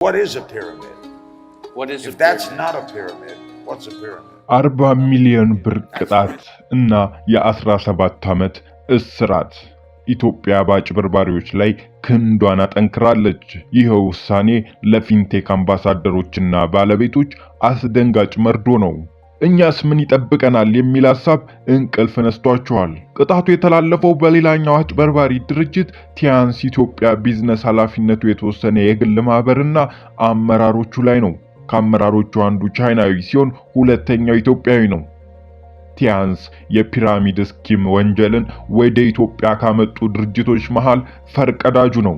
What is a pyramid? If that's not a pyramid, what's a pyramid? 40 ሚሊዮን ብር ቅጣት እና የ17 ዓመት እስራት። ኢትዮጵያ በአጭበርባሪዎች ላይ ክንዷን አጠንክራለች። ይሄው ውሳኔ ለፊንቴክ አምባሳደሮችና ባለቤቶች አስደንጋጭ መርዶ ነው። እኛስ ምን ይጠብቀናል የሚል ሐሳብ እንቅልፍ ነስቷቸዋል። ቅጣቱ የተላለፈው በሌላኛው አጭበርባሪ ድርጅት ቲያንስ ኢትዮጵያ ቢዝነስ ኃላፊነቱ የተወሰነ የግል ማህበርና አመራሮቹ ላይ ነው። ከአመራሮቹ አንዱ ቻይናዊ ሲሆን ሁለተኛው ኢትዮጵያዊ ነው። ቲያንስ የፒራሚድ ስኪም ወንጀልን ወደ ኢትዮጵያ ካመጡ ድርጅቶች መሃል ፈርቀዳጁ ነው።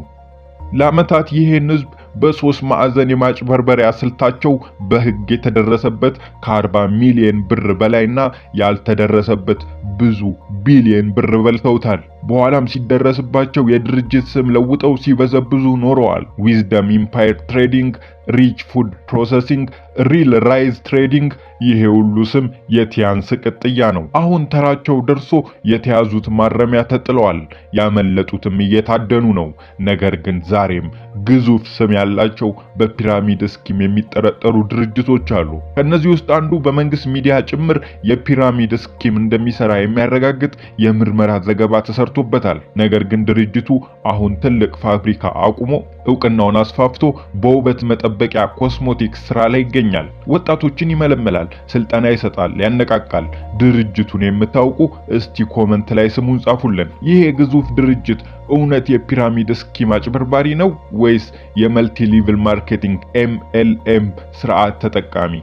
ለዓመታት ይሄን ህዝብ በሶስት ማዕዘን የማጭበርበሪያ ስልታቸው በህግ የተደረሰበት ከ40 ሚሊዮን ብር በላይና ያልተደረሰበት ብዙ ቢሊዮን ብር በልተውታል። በኋላም ሲደረስባቸው የድርጅት ስም ለውጠው ሲበዘብዙ ኖረዋል። ዊዝደም ኢምፓየር ትሬዲንግ፣ ሪች ፉድ ፕሮሰሲንግ፣ ሪል ራይዝ ትሬዲንግ፣ ይሄ ሁሉ ስም የቲያንስ ቅጥያ ነው። አሁን ተራቸው ደርሶ የተያዙት ማረሚያ ተጥለዋል። ያመለጡትም እየታደኑ ነው። ነገር ግን ዛሬም ግዙፍ ስም ያላቸው በፒራሚድ ስኪም የሚጠረጠሩ ድርጅቶች አሉ። ከነዚህ ውስጥ አንዱ በመንግስት ሚዲያ ጭምር የፒራሚድ ስኪም እንደሚሰራ የሚያረጋግጥ የምርመራ ዘገባ ተሰርቶበታል። ነገር ግን ድርጅቱ አሁን ትልቅ ፋብሪካ አቁሞ እውቅናውን አስፋፍቶ በውበት መጠበቂያ ኮስሞቲክስ ስራ ላይ ይገኛል። ወጣቶችን ይመለመላል፣ ስልጠና ይሰጣል፣ ያነቃቃል። ድርጅቱን የምታውቁ እስቲ ኮመንት ላይ ስሙን ጻፉልን። ይሄ ግዙፍ ድርጅት እውነት የፒራሚድ ስኪም አጭበርባሪ ነው ወይስ የመልቲ ሌቭል ማርኬቲንግ MLM ስርዓት ተጠቃሚ?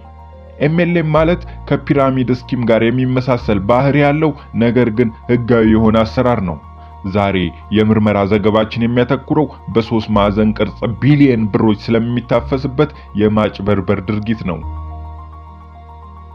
MLM ማለት ከፒራሚድ ስኪም ጋር የሚመሳሰል ባህሪ ያለው ነገር ግን ህጋዊ የሆነ አሰራር ነው። ዛሬ የምርመራ ዘገባችን የሚያተኩረው በሶስት ማዕዘን ቅርጽ ቢሊየን ብሮች ስለሚታፈስበት የማጭበርበር ድርጊት ነው።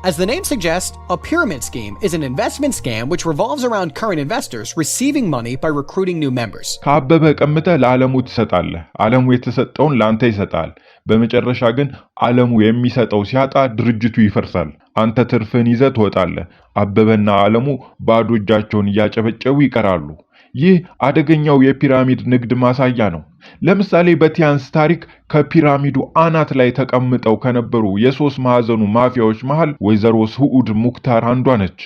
As the name suggests, a pyramid scheme is an investment scam which revolves around current investors receiving money by recruiting new members. ከአበበ ቀምተህ ለዓለሙ ትሰጣለህ፣ ዓለሙ የተሰጠውን ላንተ ይሰጣል። በመጨረሻ ግን ዓለሙ የሚሰጠው ሲያጣ ድርጅቱ ይፈርሳል። አንተ ትርፍን ይዘህ ትወጣለህ። አበበና ዓለሙ ባዶ እጃቸውን እያጨበጨቡ ይቀራሉ። ይህ አደገኛው የፒራሚድ ንግድ ማሳያ ነው። ለምሳሌ በቲያንስ ታሪክ ከፒራሚዱ አናት ላይ ተቀምጠው ከነበሩ የሶስት ማዕዘኑ ማፊያዎች መሃል ወይዘሮ ስዑድ ሙክታር አንዷ ነች።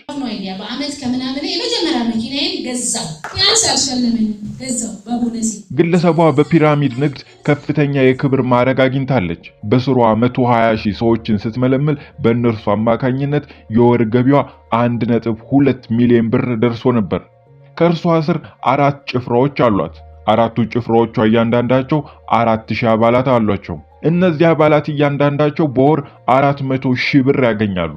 ግለሰቧ በፒራሚድ ንግድ ከፍተኛ የክብር ማዕረግ አግኝታለች። በስሯ 120 ሺህ ሰዎችን ስትመለምል በእነርሱ አማካኝነት የወር ገቢዋ 1.2 ሚሊዮን ብር ደርሶ ነበር። ከእርሷ ስር 4 ጭፍራዎች አሏት። አራቱ ጭፍራዎቿ እያንዳንዳቸው 4000 አባላት አሏቸው። እነዚህ አባላት እያንዳንዳቸው በወር 400 ሺህ ብር ያገኛሉ።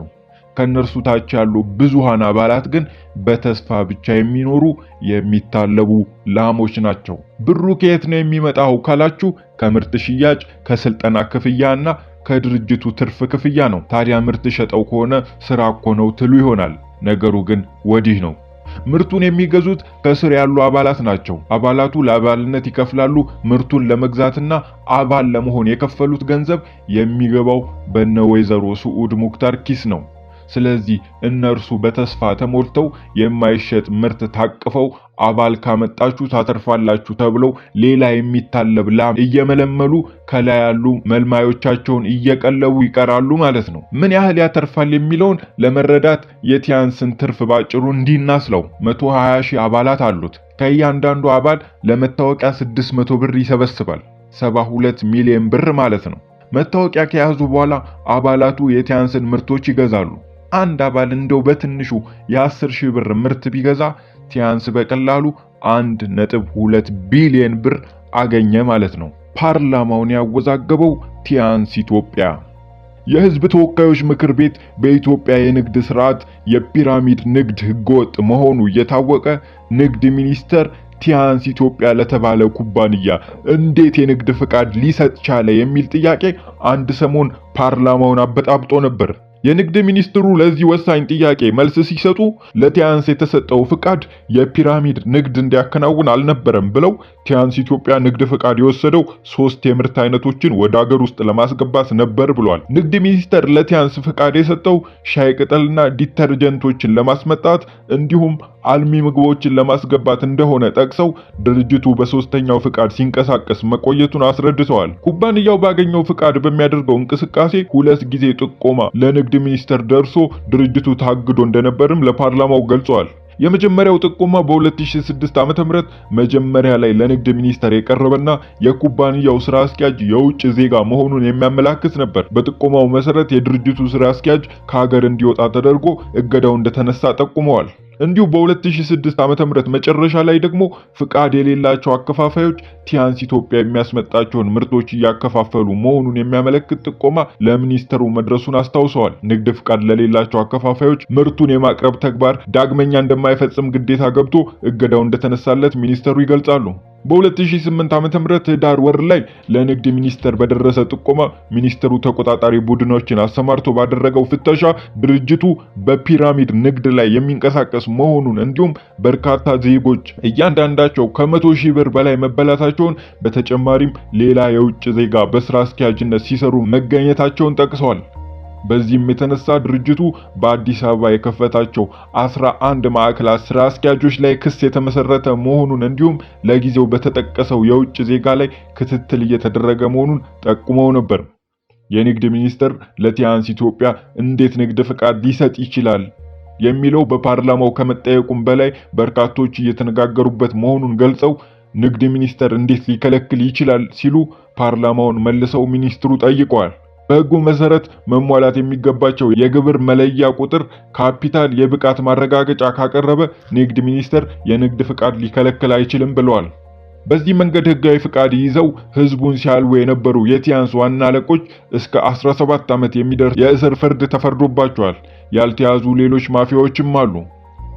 ከነርሱ ታች ያሉ ብዙሃን አባላት ግን በተስፋ ብቻ የሚኖሩ የሚታለቡ ላሞች ናቸው። ብሩ ከየት ነው የሚመጣው ካላችሁ ከምርት ሽያጭ፣ ከስልጠና ክፍያና ከድርጅቱ ትርፍ ክፍያ ነው። ታዲያ ምርት ሸጠው ከሆነ ስራ እኮ ነው ትሉ ይሆናል። ነገሩ ግን ወዲህ ነው። ምርቱን የሚገዙት ከስር ያሉ አባላት ናቸው። አባላቱ ለአባልነት ይከፍላሉ። ምርቱን ለመግዛትና አባል ለመሆን የከፈሉት ገንዘብ የሚገባው በነ ወይዘሮ ስዑድ ሙክታር ኪስ ነው። ስለዚህ እነርሱ በተስፋ ተሞልተው የማይሸጥ ምርት ታቅፈው አባል ካመጣችሁ ታተርፋላችሁ ተብለው ሌላ የሚታለብ ላም እየመለመሉ ከላይ ያሉ መልማዮቻቸውን እየቀለቡ ይቀራሉ ማለት ነው። ምን ያህል ያተርፋል የሚለውን ለመረዳት የቲያንስን ትርፍ ባጭሩ እንዲናስለው 120 ሺህ አባላት አሉት። ከእያንዳንዱ አባል ለመታወቂያ 600 ብር ይሰበስባል። 72 ሚሊዮን ብር ማለት ነው። መታወቂያ ከያዙ በኋላ አባላቱ የቲያንስን ምርቶች ይገዛሉ። አንድ አባል እንደው በትንሹ የ10 ሺህ ብር ምርት ቢገዛ ቲያንስ በቀላሉ 1.2 ቢሊዮን ብር አገኘ ማለት ነው። ፓርላማውን ያወዛገበው ቲያንስ ኢትዮጵያ። የህዝብ ተወካዮች ምክር ቤት በኢትዮጵያ የንግድ ስርዓት የፒራሚድ ንግድ ህገወጥ መሆኑ እየታወቀ ንግድ ሚኒስቴር ቲያንስ ኢትዮጵያ ለተባለ ኩባንያ እንዴት የንግድ ፍቃድ ሊሰጥ ቻለ የሚል ጥያቄ አንድ ሰሞን ፓርላማውን አበጣብጦ ነበር። የንግድ ሚኒስትሩ ለዚህ ወሳኝ ጥያቄ መልስ ሲሰጡ ለቲያንስ የተሰጠው ፍቃድ የፒራሚድ ንግድ እንዲያከናውን አልነበረም ብለው ቲያንስ ኢትዮጵያ ንግድ ፍቃድ የወሰደው 3 የምርት አይነቶችን ወደ ሀገር ውስጥ ለማስገባት ነበር ብሏል። ንግድ ሚኒስቴር ለቲያንስ ፍቃድ የሰጠው ሻይ ቅጠልና ዲተርጀንቶችን ለማስመጣት እንዲሁም አልሚ ምግቦችን ለማስገባት እንደሆነ ጠቅሰው ድርጅቱ በሶስተኛው ፍቃድ ሲንቀሳቀስ መቆየቱን አስረድተዋል። ኩባንያው ባገኘው ፍቃድ በሚያደርገው እንቅስቃሴ 2 ጊዜ ጥቆማ ለንግድ ሚኒስቴር ደርሶ ድርጅቱ ታግዶ እንደነበርም ለፓርላማው ገልጸዋል። የመጀመሪያው ጥቆማ በ2006 ዓ.ም መጀመሪያ ላይ ለንግድ ሚኒስቴር የቀረበና የኩባንያው ስራ አስኪያጅ የውጭ ዜጋ መሆኑን የሚያመላክት ነበር። በጥቆማው መሰረት የድርጅቱ ስራ አስኪያጅ ከሀገር እንዲወጣ ተደርጎ እገዳው እንደተነሳ ጠቁመዋል። እንዲሁ በ2006 ዓ.ም መጨረሻ ላይ ደግሞ ፍቃድ የሌላቸው አከፋፋዮች ቲያንስ ኢትዮጵያ የሚያስመጣቸውን ምርቶች እያከፋፈሉ መሆኑን የሚያመለክት ጥቆማ ለሚኒስተሩ መድረሱን አስታውሰዋል። ንግድ ፍቃድ ለሌላቸው አከፋፋዮች ምርቱን የማቅረብ ተግባር ዳግመኛ እንደማይፈጽም ግዴታ ገብቶ እገዳው እንደተነሳለት ሚኒስተሩ ይገልጻሉ። በ2008 ዓ.ም ህዳር ወር ላይ ለንግድ ሚኒስቴር በደረሰ ጥቆማ ሚኒስተሩ ተቆጣጣሪ ቡድኖችን አሰማርቶ ባደረገው ፍተሻ ድርጅቱ በፒራሚድ ንግድ ላይ የሚንቀሳቀስ መሆኑን እንዲሁም በርካታ ዜጎች እያንዳንዳቸው ከ100,000 ብር በላይ መበላታቸውን በተጨማሪም ሌላ የውጭ ዜጋ በስራ አስኪያጅነት ሲሰሩ መገኘታቸውን ጠቅሰዋል። በዚህም የተነሳ ድርጅቱ በአዲስ አበባ የከፈታቸው 11 ማዕከላት ስራ አስኪያጆች ላይ ክስ የተመሰረተ መሆኑን እንዲሁም ለጊዜው በተጠቀሰው የውጭ ዜጋ ላይ ክትትል እየተደረገ መሆኑን ጠቁመው ነበር። የንግድ ሚኒስቴር ለቲያንስ ኢትዮጵያ እንዴት ንግድ ፍቃድ ሊሰጥ ይችላል የሚለው በፓርላማው ከመጠየቁም በላይ በርካቶች እየተነጋገሩበት መሆኑን ገልጸው ንግድ ሚኒስቴር እንዴት ሊከለክል ይችላል ሲሉ ፓርላማውን መልሰው ሚኒስትሩ ጠይቀዋል። በሕጉ መሰረት መሟላት የሚገባቸው የግብር መለያ ቁጥር፣ ካፒታል፣ የብቃት ማረጋገጫ ካቀረበ ንግድ ሚኒስቴር የንግድ ፍቃድ ሊከለክል አይችልም ብለዋል። በዚህ መንገድ ሕጋዊ ፍቃድ ይዘው ህዝቡን ሲያልቡ የነበሩ የቲያንስ ዋና አለቆች እስከ 17 ዓመት የሚደርስ የእስር ፍርድ ተፈርዶባቸዋል። ያልተያዙ ሌሎች ማፊያዎችም አሉ።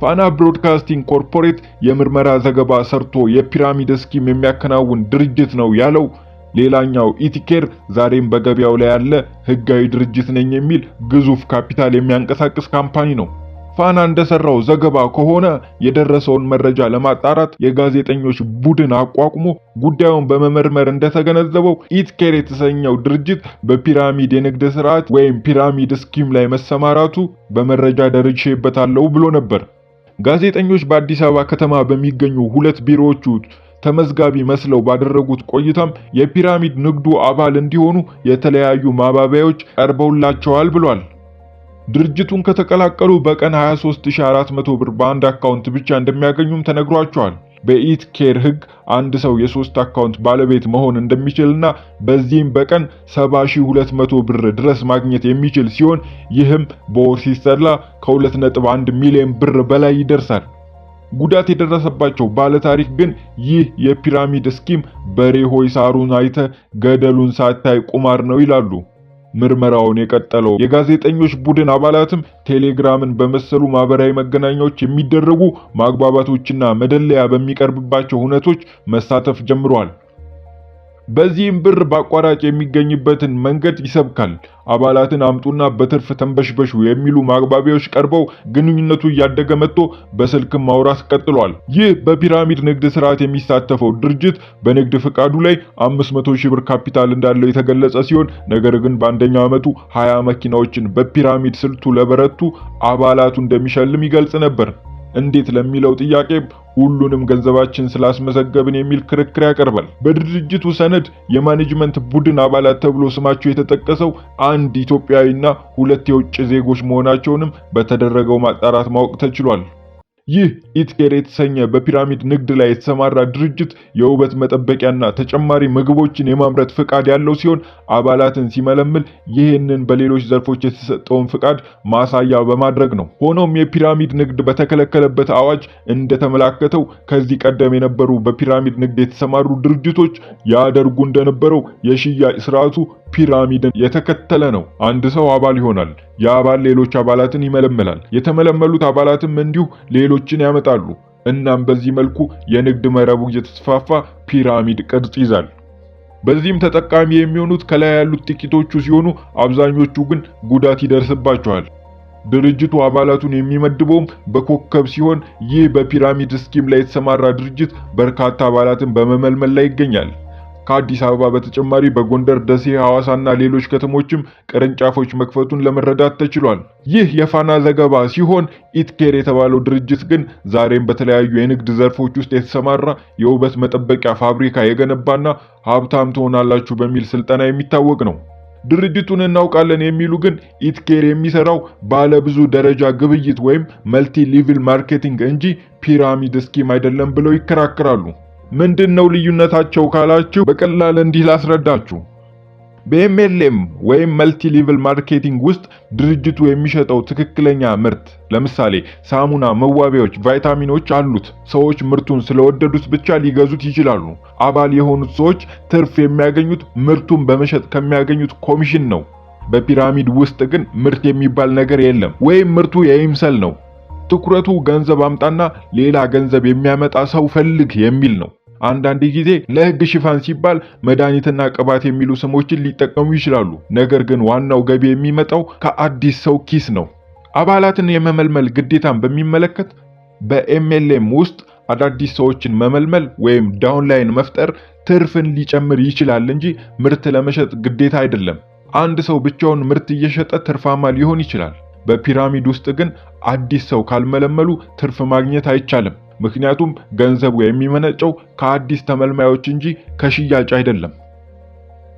ፋና ብሮድካስቲንግ ኮርፖሬት የምርመራ ዘገባ ሰርቶ የፒራሚድ ስኪም የሚያከናውን ድርጅት ነው ያለው ሌላኛው ኢቲኬር ዛሬም በገበያው ላይ ያለ ህጋዊ ድርጅት ነኝ የሚል ግዙፍ ካፒታል የሚያንቀሳቅስ ካምፓኒ ነው። ፋና እንደሰራው ዘገባ ከሆነ የደረሰውን መረጃ ለማጣራት የጋዜጠኞች ቡድን አቋቁሞ ጉዳዩን በመመርመር እንደተገነዘበው ኢቲኬር የተሰኘው ድርጅት በፒራሚድ የንግድ ስርዓት ወይም ፒራሚድ ስኪም ላይ መሰማራቱ በመረጃ ደርሼበታለሁ ብሎ ነበር። ጋዜጠኞች በአዲስ አበባ ከተማ በሚገኙ 2 ቢሮዎች ተመዝጋቢ መስለው ባደረጉት ቆይታም የፒራሚድ ንግዱ አባል እንዲሆኑ የተለያዩ ማባቢያዎች ቀርበውላቸዋል ብሏል። ድርጅቱን ከተቀላቀሉ በቀን 23400 ብር በአንድ አካውንት ብቻ እንደሚያገኙም ተነግሯቸዋል። በኢቲኬር ህግ አንድ ሰው የ3 አካውንት ባለቤት መሆን እንደሚችልና በዚህም በቀን 70200 ብር ድረስ ማግኘት የሚችል ሲሆን ይህም በወር ሲሰላ ከ2.1 ሚሊዮን ብር በላይ ይደርሳል። ጉዳት የደረሰባቸው ባለታሪክ ግን ይህ የፒራሚድ ስኪም በሬ ሆይ ሳሩን አይተ ገደሉን ሳታይ ቁማር ነው ይላሉ። ምርመራውን የቀጠለው የጋዜጠኞች ቡድን አባላትም ቴሌግራምን በመሰሉ ማህበራዊ መገናኛዎች የሚደረጉ ማግባባቶችና መደለያ በሚቀርብባቸው ሁነቶች መሳተፍ ጀምሯል። በዚህም ብር በአቋራጭ የሚገኝበትን መንገድ ይሰብካል። አባላትን አምጡና በትርፍ ተንበሽበሹ የሚሉ ማግባቢያዎች ቀርበው ግንኙነቱ እያደገ መጥቶ በስልክም ማውራት ቀጥሏል። ይህ በፒራሚድ ንግድ ስርዓት የሚሳተፈው ድርጅት በንግድ ፍቃዱ ላይ 500,000 ብር ካፒታል እንዳለው የተገለጸ ሲሆን ነገር ግን በአንደኛው ዓመቱ 20 መኪናዎችን በፒራሚድ ስልቱ ለበረቱ አባላቱ እንደሚሸልም ይገልጽ ነበር። እንዴት ለሚለው ጥያቄ ሁሉንም ገንዘባችን ስላስመዘገብን የሚል ክርክር ያቀርባል። በድርጅቱ ሰነድ የማኔጅመንት ቡድን አባላት ተብሎ ስማቸው የተጠቀሰው 1 ኢትዮጵያዊና 2 የውጭ ዜጎች መሆናቸውንም በተደረገው ማጣራት ማወቅ ተችሏል። ይህ ኢቲኬር የተሰኘ በፒራሚድ ንግድ ላይ የተሰማራ ድርጅት የውበት መጠበቂያና ተጨማሪ ምግቦችን የማምረት ፍቃድ ያለው ሲሆን አባላትን ሲመለምል ይህንን በሌሎች ዘርፎች የተሰጠውን ፍቃድ ማሳያ በማድረግ ነው። ሆኖም የፒራሚድ ንግድ በተከለከለበት አዋጅ እንደተመላከተው ከዚህ ቀደም የነበሩ በፒራሚድ ንግድ የተሰማሩ ድርጅቶች ያደርጉ እንደነበረው የሽያጭ ስርዓቱ ፒራሚድን የተከተለ ነው። አንድ ሰው አባል ይሆናል። የአባል ሌሎች አባላትን ይመለመላል። የተመለመሉት አባላትም እንዲሁ ሌሎችን ያመጣሉ። እናም በዚህ መልኩ የንግድ መረቡ እየተስፋፋ ፒራሚድ ቅርጽ ይዛል። በዚህም ተጠቃሚ የሚሆኑት ከላይ ያሉት ጥቂቶቹ ሲሆኑ አብዛኞቹ ግን ጉዳት ይደርስባቸዋል። ድርጅቱ አባላቱን የሚመድበውም በኮከብ ሲሆን ይህ በፒራሚድ ስኪም ላይ የተሰማራ ድርጅት በርካታ አባላትን በመመልመል ላይ ይገኛል። ከአዲስ አበባ በተጨማሪ በጎንደር፣ ደሴ፣ ሐዋሳና ሌሎች ከተሞችም ቅርንጫፎች መክፈቱን ለመረዳት ተችሏል። ይህ የፋና ዘገባ ሲሆን ኢትኬር የተባለው ድርጅት ግን ዛሬም በተለያዩ የንግድ ዘርፎች ውስጥ የተሰማራ የውበት መጠበቂያ ፋብሪካ የገነባና ሀብታም ትሆናላችሁ በሚል ስልጠና የሚታወቅ ነው። ድርጅቱን እናውቃለን የሚሉ ግን ኢትኬር የሚሰራው ባለ ብዙ ደረጃ ግብይት ወይም መልቲ ሌቭል ማርኬቲንግ እንጂ ፒራሚድ ስኪም አይደለም ብለው ይከራከራሉ። ምንድነው ልዩነታቸው ካላችሁ በቀላል እንዲህ ላስረዳችሁ። በኤምኤልኤም ወይም መልቲ ሌቭል ማርኬቲንግ ውስጥ ድርጅቱ የሚሸጠው ትክክለኛ ምርት ለምሳሌ ሳሙና፣ መዋቢያዎች፣ ቫይታሚኖች አሉት። ሰዎች ምርቱን ስለወደዱት ብቻ ሊገዙት ይችላሉ። አባል የሆኑት ሰዎች ትርፍ የሚያገኙት ምርቱን በመሸጥ ከሚያገኙት ኮሚሽን ነው። በፒራሚድ ውስጥ ግን ምርት የሚባል ነገር የለም፣ ወይም ምርቱ የይምሰል ነው። ትኩረቱ ገንዘብ አምጣና ሌላ ገንዘብ የሚያመጣ ሰው ፈልግ የሚል ነው። አንዳንድ ጊዜ ለሕግ ሽፋን ሲባል መድኃኒትና ቅባት የሚሉ ስሞችን ሊጠቀሙ ይችላሉ። ነገር ግን ዋናው ገቢ የሚመጣው ከአዲስ ሰው ኪስ ነው። አባላትን የመመልመል ግዴታን በሚመለከት በኤምኤልኤም ውስጥ አዳዲስ ሰዎችን መመልመል ወይም ዳውንላይን መፍጠር ትርፍን ሊጨምር ይችላል እንጂ ምርት ለመሸጥ ግዴታ አይደለም። አንድ ሰው ብቻውን ምርት እየሸጠ ትርፋማ ሊሆን ይችላል። በፒራሚድ ውስጥ ግን አዲስ ሰው ካልመለመሉ ትርፍ ማግኘት አይቻልም። ምክንያቱም ገንዘቡ የሚመነጨው ከአዲስ ተመልማዮች እንጂ ከሽያጭ አይደለም።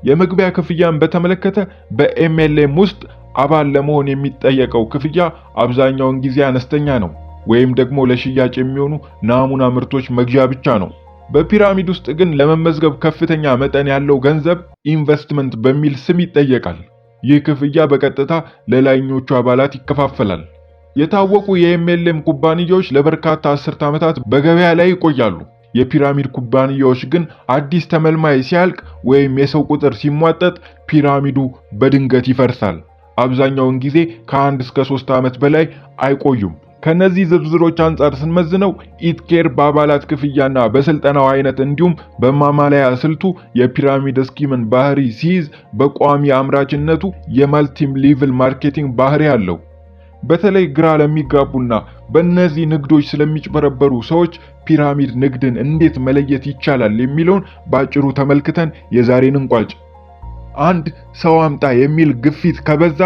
የመግቢያ ክፍያን በተመለከተ በኤምኤልኤም ውስጥ አባል ለመሆን የሚጠየቀው ክፍያ አብዛኛውን ጊዜ አነስተኛ ነው፣ ወይም ደግሞ ለሽያጭ የሚሆኑ ናሙና ምርቶች መግዣ ብቻ ነው። በፒራሚድ ውስጥ ግን ለመመዝገብ ከፍተኛ መጠን ያለው ገንዘብ ኢንቨስትመንት በሚል ስም ይጠየቃል። ይህ ክፍያ በቀጥታ ለላይኞቹ አባላት ይከፋፈላል። የታወቁ የኤምኤልኤም ኩባንያዎች ለበርካታ አስርት ዓመታት በገበያ ላይ ይቆያሉ። የፒራሚድ ኩባንያዎች ግን አዲስ ተመልማይ ሲያልቅ ወይም የሰው ቁጥር ሲሟጠጥ ፒራሚዱ በድንገት ይፈርሳል። አብዛኛውን ጊዜ ከ1 እስከ 3 ዓመት በላይ አይቆዩም። ከነዚህ ዝርዝሮች አንጻር ስንመዝነው ኢትኬር በአባላት ክፍያና በስልጠናው አይነት እንዲሁም በማማለያ ስልቱ የፒራሚድ ስኪምን ባህሪ ሲይዝ፣ በቋሚ አምራችነቱ የመልቲ ሌቭል ማርኬቲንግ ባህሪ አለው። በተለይ ግራ ለሚጋቡና በእነዚህ ንግዶች ስለሚጭበረበሩ ሰዎች ፒራሚድ ንግድን እንዴት መለየት ይቻላል የሚለውን ባጭሩ ተመልክተን የዛሬን እንቋጭ። 1. ሰው አምጣ የሚል ግፊት ከበዛ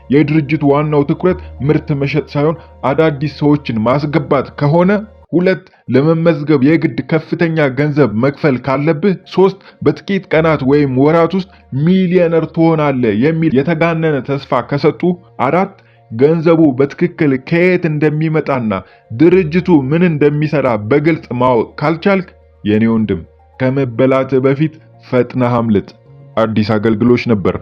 የድርጅቱ ዋናው ትኩረት ምርት መሸጥ ሳይሆን አዳዲስ ሰዎችን ማስገባት ከሆነ፣ 2. ለመመዝገብ የግድ ከፍተኛ ገንዘብ መክፈል ካለብህ፣ 3. በጥቂት ቀናት ወይም ወራት ውስጥ ሚሊዮነር ትሆናለህ የሚል የተጋነነ ተስፋ ከሰጡ፣ 4. ገንዘቡ በትክክል ከየት እንደሚመጣና ድርጅቱ ምን እንደሚሰራ በግልጽ ማወቅ ካልቻልክ የኔ ወንድም ከመበላት በፊት ፈጥነህ አምልጥ። አዲስ አገልግሎት ነበር።